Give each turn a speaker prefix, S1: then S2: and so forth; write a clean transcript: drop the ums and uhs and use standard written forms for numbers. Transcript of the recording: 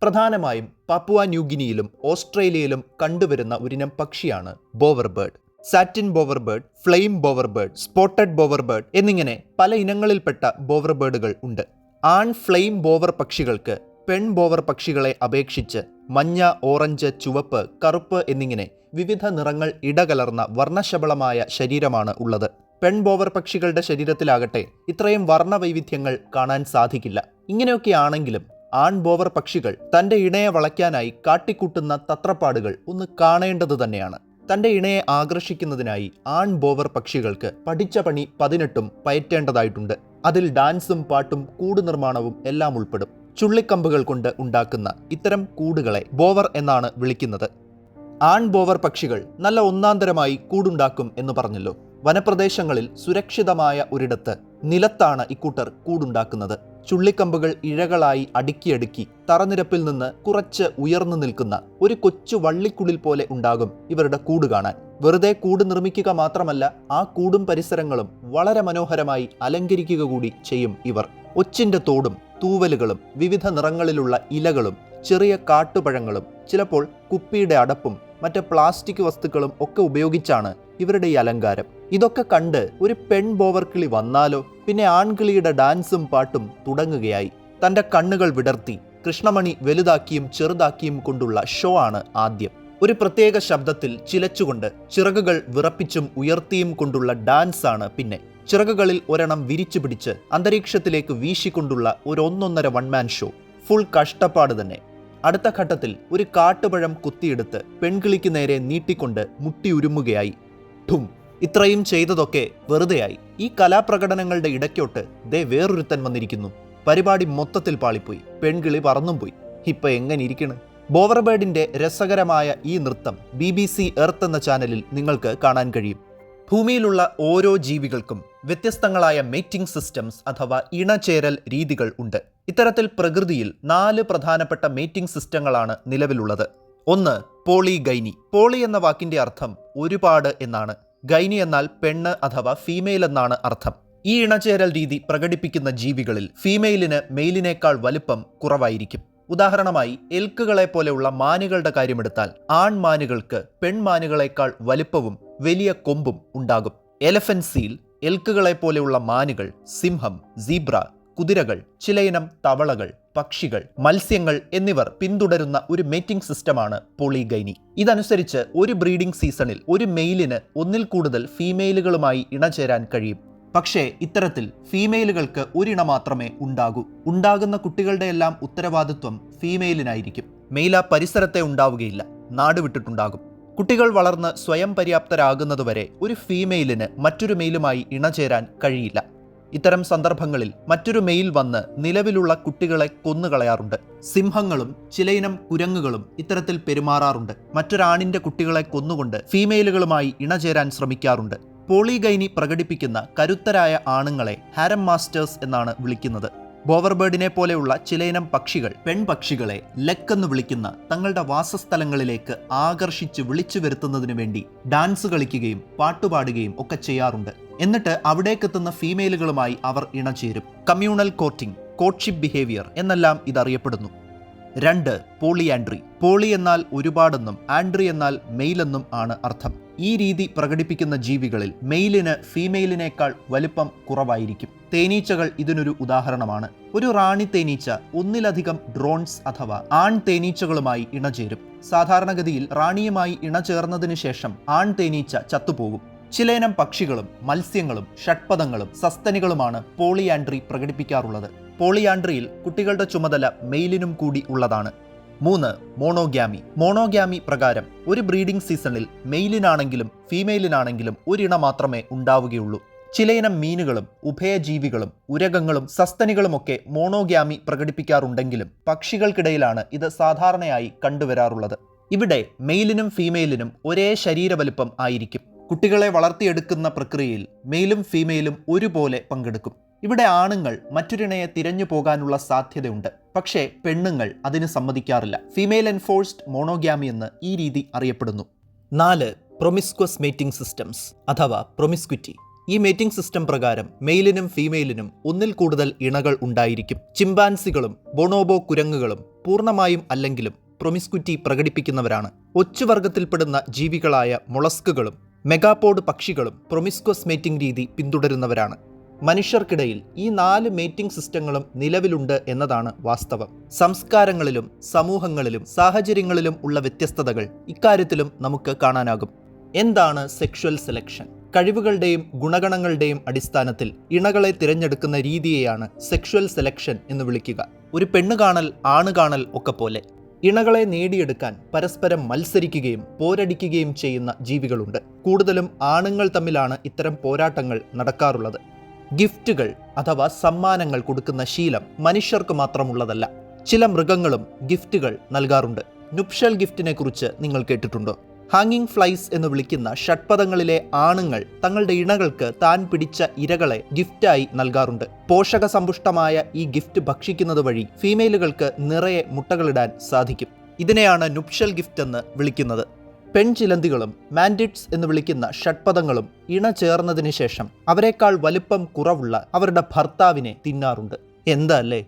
S1: പ്രധാനമായും പാപ്പുവ ന്യൂഗിനിയിലും ഓസ്ട്രേലിയയിലും കണ്ടുവരുന്ന ഒരിനം പക്ഷിയാണ് bower bird. Satin bower bird, flame bower bird, spotted bower bird എന്നിങ്ങനെ പല ഇനങ്ങളിൽപ്പെട്ട ബോവർ ബേർഡുകൾ ഉണ്ട്. ആൺ ഫ്ലെയിം ബോവർ പക്ഷികൾക്ക് പെൺ ബോവർ പക്ഷികളെ അപേക്ഷിച്ച് മഞ്ഞ, ഓറഞ്ച്, ചുവപ്പ്, കറുപ്പ് എന്നിങ്ങനെ വിവിധ നിറങ്ങൾ ഇടകലർന്ന വർണ്ണശബളമായ ശരീരമാണ് ഉള്ളത്. പെൺ ബോവർ പക്ഷികളുടെ ശരീരത്തിലാകട്ടെ ഇത്രയും വർണ്ണവൈവിധ്യങ്ങൾ കാണാൻ സാധിക്കില്ല. ഇങ്ങനെയൊക്കെയാണെങ്കിലും ആൺ ബോവർ പക്ഷികൾ തൻ്റെ ഇണയെ വളയ്ക്കാനായി കാട്ടിക്കൂട്ടുന്ന തത്രപ്പാടുകൾ ഒന്ന് കാണേണ്ടത് തന്നെയാണ്. തൻ്റെ ഇണയെ ആകർഷിക്കുന്നതിനായി ആൺ ബോവർ പക്ഷികൾക്ക് പഠിച്ച പണി 18 പയറ്റേണ്ടതായിട്ടുണ്ട്. അതിൽ ഡാൻസും പാട്ടും കൂട് നിർമ്മാണവും എല്ലാം ഉൾപ്പെടും. ചുള്ളിക്കമ്പുകൾ കൊണ്ട് ഉണ്ടാക്കുന്ന ഇത്തരം കൂടുകളെ ബോവർ എന്നാണ് വിളിക്കുന്നത്. ആൺ ബോവർ പക്ഷികൾ നല്ല ഒന്നാന്തരമായി കൂടുണ്ടാക്കും എന്ന് പറഞ്ഞല്ലോ. വനപ്രദേശങ്ങളിൽ സുരക്ഷിതമായ ഒരിടത്ത് നിലത്താണ് ഇക്കൂട്ടർ കൂടുണ്ടാക്കുന്നത്. ചുള്ളിക്കമ്പുകൾ ഇഴകളായി അടുക്കിയടുക്കി തറനിരപ്പിൽ നിന്ന് കുറച്ച് ഉയർന്നു നിൽക്കുന്ന ഒരു കൊച്ചു വള്ളിക്കുടിൽ പോലെ ഉണ്ടാകും ഇവരുടെ കൂട് കാണാൻ. വെറുതെ കൂട് നിർമ്മിക്കുക മാത്രമല്ല, ആ കൂടും പരിസരങ്ങളും വളരെ മനോഹരമായി അലങ്കരിക്കുക കൂടി ചെയ്യും ഇവർ. ഒച്ചിൻ്റെ തോടും തൂവലുകളും വിവിധ നിറങ്ങളിലുള്ള ഇലകളും ചെറിയ കാട്ടുപഴങ്ങളും ചിലപ്പോൾ കുപ്പിയുടെ അടപ്പും മറ്റ് പ്ലാസ്റ്റിക് വസ്തുക്കളും ഒക്കെ ഉപയോഗിച്ചാണ് ഇവരുടെ ഈ അലങ്കാരം. ഇതൊക്കെ കണ്ട് ഒരു പെൺ ബോവർ കിളി വന്നാലോ പിന്നെ ആൺകിളിയുടെ ഡാൻസും പാട്ടും തുടങ്ങുകയായി. തൻ്റെ കണ്ണുകൾ വിടർത്തി കൃഷ്ണമണി വലുതാക്കിയും ചെറുതാക്കിയും കൊണ്ടുള്ള ഷോ ആണ് ആദ്യം. ഒരു പ്രത്യേക ശബ്ദത്തിൽ ചിലച്ചുകൊണ്ട് ചിറകുകൾ വിറപ്പിച്ചും ഉയർത്തിയും കൊണ്ടുള്ള ഡാൻസാണ് പിന്നെ. ചിറകുകളിൽ ഒരെണ്ണം വിരിച്ചു പിടിച്ച് അന്തരീക്ഷത്തിലേക്ക് വീശിക്കൊണ്ടുള്ള ഒരു 1.5 വൺമാൻ ഷോ. ഫുൾ കഷ്ടപ്പാട് തന്നെ. അടുത്ത ഘട്ടത്തിൽ ഒരു കാട്ടുപഴം കുത്തിയെടുത്ത് പെൺകിളിക്ക് നേരെ നീട്ടിക്കൊണ്ട് മുട്ടിയുരുമുകയായി. ഠും! ഇത്രയും ചെയ്തതൊക്കെ വെറുതെയായി. ഈ കലാപ്രകടനങ്ങളുടെ ഇടയ്ക്കോട്ട് ദേ വേറൊരുത്തൻ വന്നിരിക്കുന്നു. പരിപാടി മൊത്തത്തിൽ പാളിപ്പോയി. പെൺകിളി പറന്നും പോയി. ഇപ്പൊ എങ്ങനെ ഇരിക്കണ്? ബോവർ ബേർഡിന്റെ രസകരമായ ഈ നൃത്തം BBC എർത്ത് എന്ന ചാനലിൽ നിങ്ങൾക്ക് കാണാൻ കഴിയും. ഭൂമിയിലുള്ള ഓരോ ജീവികൾക്കും വ്യത്യസ്തങ്ങളായ മേറ്റിംഗ് സിസ്റ്റംസ് അഥവാ ഇണചേരൽ രീതികൾ ഉണ്ട്. ഇത്തരത്തിൽ പ്രകൃതിയിൽ 4 പ്രധാനപ്പെട്ട മേറ്റിംഗ് സിസ്റ്റങ്ങളാണ് നിലവിലുള്ളത്. 1. പോളിഗൈനി. പോളി എന്ന വാക്കിന്റെ അർത്ഥം ഒരുപാട് എന്നാണ്. ഗൈനി എന്നാൽ പെണ്ണ് അഥവാ ഫീമെയിൽ എന്നാണ് അർത്ഥം. ഈ ഇണചേരൽ രീതി പ്രകടിപ്പിക്കുന്ന ജീവികളിൽ ഫീമെയിലിന് മെയിലിനേക്കാൾ വലുപ്പം കുറവായിരിക്കും. ഉദാഹരണമായി എൽക്കുകളെ പോലെയുള്ള മാനുകളുടെ കാര്യമെടുത്താൽ ആൺമാനുകൾക്ക് പെൺമാനുകളെക്കാൾ വലുപ്പവും വലിയ കൊമ്പും ഉണ്ടാകും. എലഫന്റ് സീൽ, എൽക്കുകളെ പോലെയുള്ള മാനുകൾ, സിംഹം, സീബ്ര, കുതിരകൾ, ചിലയിനം തവളകൾ, പക്ഷികൾ, മത്സ്യങ്ങൾ എന്നിവർ പിന്തുടരുന്ന ഒരു മേറ്റിംഗ് സിസ്റ്റമാണ് പോളിഗൈനി. ഇതനുസരിച്ച് ഒരു ബ്രീഡിംഗ് സീസണിൽ ഒരു മെയിലിന് ഒന്നിൽ കൂടുതൽ ഫീമെയിലുകളുമായി ഇണചേരാൻ കഴിയും. പക്ഷേ ഇത്തരത്തിൽ ഫീമെയിലുകൾക്ക് ഒരിണ മാത്രമേ ഉണ്ടാകൂ. ഉണ്ടാകുന്ന കുട്ടികളുടെ എല്ലാം ഉത്തരവാദിത്വം ഫീമെയിലിനായിരിക്കും. മെയിൽ ആ പരിസരത്തെ ഉണ്ടാവുകയില്ല, നാടുവിട്ടിട്ടുണ്ടാകും. കുട്ടികൾ വളർന്ന് സ്വയം പര്യാപ്തരാകുന്നതുവരെ ഒരു ഫീമെയിലിന് മറ്റൊരു മെയിലുമായി ഇണചേരാൻ കഴിയില്ല. ഇത്തരം സന്ദർഭങ്ങളിൽ മറ്റൊരു മെയിൽ വന്ന് നിലവിലുള്ള കുട്ടികളെ കൊന്നുകളയാറുണ്ട്. സിംഹങ്ങളും ചിലയിനം കുരങ്ങുകളും ഇത്തരത്തിൽ പെരുമാറാറുണ്ട്. മറ്റൊരാണിന്റെ കുട്ടികളെ കൊന്നുകൊണ്ട് ഫീമെയിലുകളുമായി ഇണചേരാൻ ശ്രമിക്കാറുണ്ട്. പോളിഗൈനി പ്രകടിപ്പിക്കുന്ന കരുത്തരായ ആണുങ്ങളെ ഹാരം മാസ്റ്റേഴ്സ് എന്നാണ് വിളിക്കുന്നത്. ബോവർ ബേർഡിനെ പോലെയുള്ള ചിലയിനം പക്ഷികൾ പെൺപക്ഷികളെ ലക്ക് എന്ന് വിളിക്കുന്ന തങ്ങളുടെ വാസസ്ഥലങ്ങളിലേക്ക് ആകർഷിച്ച് വിളിച്ചു വരുത്തുന്നതിനു വേണ്ടി ഡാൻസ് കളിക്കുകയും പാട്ടുപാടുകയും ഒക്കെ ചെയ്യാറുണ്ട്. എന്നിട്ട് അവിടേക്കെത്തുന്ന ഫീമെയിലുകളുമായി അവർ ഇണചേരും. കമ്മ്യൂണൽ കോർട്ടിംഗ്, കോർട്ട്ഷിപ്പ് ബിഹേവിയർ എന്നെല്ലാം ഇതറിയപ്പെടുന്നു. 2. പോളിയാൻഡ്രി. പോളി എന്നാൽ ഒരുപാടെന്നും ആൻഡ്രി എന്നാൽ മെയിലെന്നും ആണ് അർത്ഥം. ഈ രീതി പ്രകടിപ്പിക്കുന്ന ജീവികളിൽ മെയിലിന് ഫീമെയിലിനേക്കാൾ വലുപ്പം കുറവായിരിക്കും. തേനീച്ചകൾ ഇതിനൊരു ഉദാഹരണമാണ്. ഒരു റാണി തേനീച്ച ഒന്നിലധികം ഡ്രോൺസ് അഥവാ ആൺ തേനീച്ചകളുമായി ഇണചേരും. സാധാരണഗതിയിൽ റാണിയുമായി ഇണചേർന്നതിനു ശേഷം ആൺ തേനീച്ച ചത്തുപോകും. ചിലയിനം പക്ഷികളും മത്സ്യങ്ങളും ഷഡ്പദങ്ങളും സസ്തനികളുമാണ് പോളിയാൻഡ്രി പ്രകടിപ്പിക്കാറുള്ളത്. പോളിയാൻഡ്രിയിൽ കുട്ടികളുടെ ചുമതല മെയിലിനും കൂടി ഉള്ളതാണ്. 3. മോണോഗ്യാമി. മോണോഗ്യാമി പ്രകാരം ഒരു ബ്രീഡിംഗ് സീസണിൽ മെയിലിനാണെങ്കിലും ഫീമെയിലിനാണെങ്കിലും ഒരിണ മാത്രമേ ഉണ്ടാവുകയുള്ളൂ. ചിലയിനം മീനുകളും ഉഭയജീവികളും ഉരകങ്ങളും സസ്തനികളുമൊക്കെ മോണോഗ്യാമി പ്രകടിപ്പിക്കാറുണ്ടെങ്കിലും പക്ഷികൾക്കിടയിലാണ് ഇത് സാധാരണയായി കണ്ടുവരാറുള്ളത്. ഇവിടെ മെയിലിനും ഫീമെയിലിനും ഒരേ ശരീരവലുപ്പം ആയിരിക്കും. കുട്ടികളെ വളർത്തിയെടുക്കുന്ന പ്രക്രിയയിൽ മെയിലും ഫീമെയിലും ഒരുപോലെ പങ്കെടുക്കും. ഇവിടെ ആണുങ്ങൾ മറ്റൊരിണയെ തിരഞ്ഞു പോകാനുള്ള സാധ്യതയുണ്ട്. പക്ഷേ പെണ്ണുങ്ങൾ അതിന് സമ്മതിക്കാറില്ല. ഫീമെയിൽ എൻഫോഴ്സ്ഡ് മോണോഗ്യാമി എന്ന് ഈ രീതി അറിയപ്പെടുന്നു. 4. പ്രൊമിസ്ക്വസ് മേറ്റിംഗ് സിസ്റ്റംസ് അഥവാ പ്രൊമിസ്ക്വിറ്റി. ഈ മേറ്റിംഗ് സിസ്റ്റം പ്രകാരം മെയിലിനും ഫീമെയിലിനും ഒന്നിൽ കൂടുതൽ ഇണകൾ ഉണ്ടായിരിക്കും. ചിമ്പാൻസികളും ബൊണോബോ കുരങ്ങുകളും പൂർണ്ണമായും അല്ലെങ്കിലും പ്രൊമിസ്ക്വിറ്റി പ്രകടിപ്പിക്കുന്നവരാണ്. ഒച്ചുവർഗത്തിൽപ്പെടുന്ന ജീവികളായ മൊളസ്കുകളും മെഗാപോഡ് പക്ഷികളും പ്രൊമിസ്ക്വസ് മേറ്റിംഗ് രീതി പിന്തുടരുന്നവരാണ്. മനുഷ്യർക്കിടയിൽ ഈ 4 മേറ്റിംഗ് സിസ്റ്റങ്ങളും നിലവിലുണ്ട് എന്നതാണ് വാസ്തവം. സംസ്കാരങ്ങളിലും സമൂഹങ്ങളിലും സാഹചര്യങ്ങളിലും ഉള്ള വ്യത്യസ്തതകൾ ഇക്കാര്യത്തിലും നമുക്ക് കാണാനാകും. എന്താണ് സെക്ഷുവൽ സെലക്ഷൻ? കഴിവുകളുടെയും ഗുണഗണങ്ങളുടെയും അടിസ്ഥാനത്തിൽ ഇണകളെ തിരഞ്ഞെടുക്കുന്ന രീതിയെയാണ് സെക്ഷുവൽ സെലക്ഷൻ എന്ന് വിളിക്കുക. ഒരു പെണ്ണ് കാണൽ ആണ് കാണൽ ഒക്കെ പോലെ ഇണകളെ നേടിയെടുക്കാൻ പരസ്പരം മത്സരിക്കുകയും പോരടിക്കുകയും ചെയ്യുന്ന ജീവികളുണ്ട്. കൂടുതലും ആണുങ്ങൾ തമ്മിലാണ് ഇത്തരം പോരാട്ടങ്ങൾ നടക്കാറുള്ളത്. ഗിഫ്റ്റുകൾ അഥവാ സമ്മാനങ്ങൾ കൊടുക്കുന്ന ശീലം മനുഷ്യർക്ക് മാത്രമുള്ളതല്ല. ചില മൃഗങ്ങളും ഗിഫ്റ്റുകൾ നൽകാറുണ്ട്. നുപ്ഷ്യൽ ഗിഫ്റ്റിനെ കുറിച്ച് നിങ്ങൾ കേട്ടിട്ടുണ്ടോ? ഹാങ്ങിങ് ഫ്ലൈസ് എന്ന് വിളിക്കുന്ന ഷഡ്പദങ്ങളിലെ ആണുങ്ങൾ തങ്ങളുടെ ഇണകൾക്ക് താൻ പിടിച്ച ഇരകളെ ഗിഫ്റ്റായി നൽകാറുണ്ട്. പോഷക സമ്പുഷ്ടമായ ഈ ഗിഫ്റ്റ് ഭക്ഷിക്കുന്നത് വഴി ഫീമെയിലുകൾക്ക് നിറയെ മുട്ടകളിടാൻ സാധിക്കും. ഇതിനെയാണ് നുപ്ഷ്യൽ ഗിഫ്റ്റ് എന്ന് വിളിക്കുന്നത്. പെൺചിലന്തികളും മാൻഡിറ്റ്സ് എന്ന് വിളിക്കുന്ന ഷഡ്പദങ്ങളും ഇണ ചേർന്നതിന് ശേഷം അവരെക്കാൾ വലുപ്പം കുറവുള്ള അവരുടെ ഭർത്താവിനെ തിന്നാറുണ്ട്. എന്താ അല്ലേ?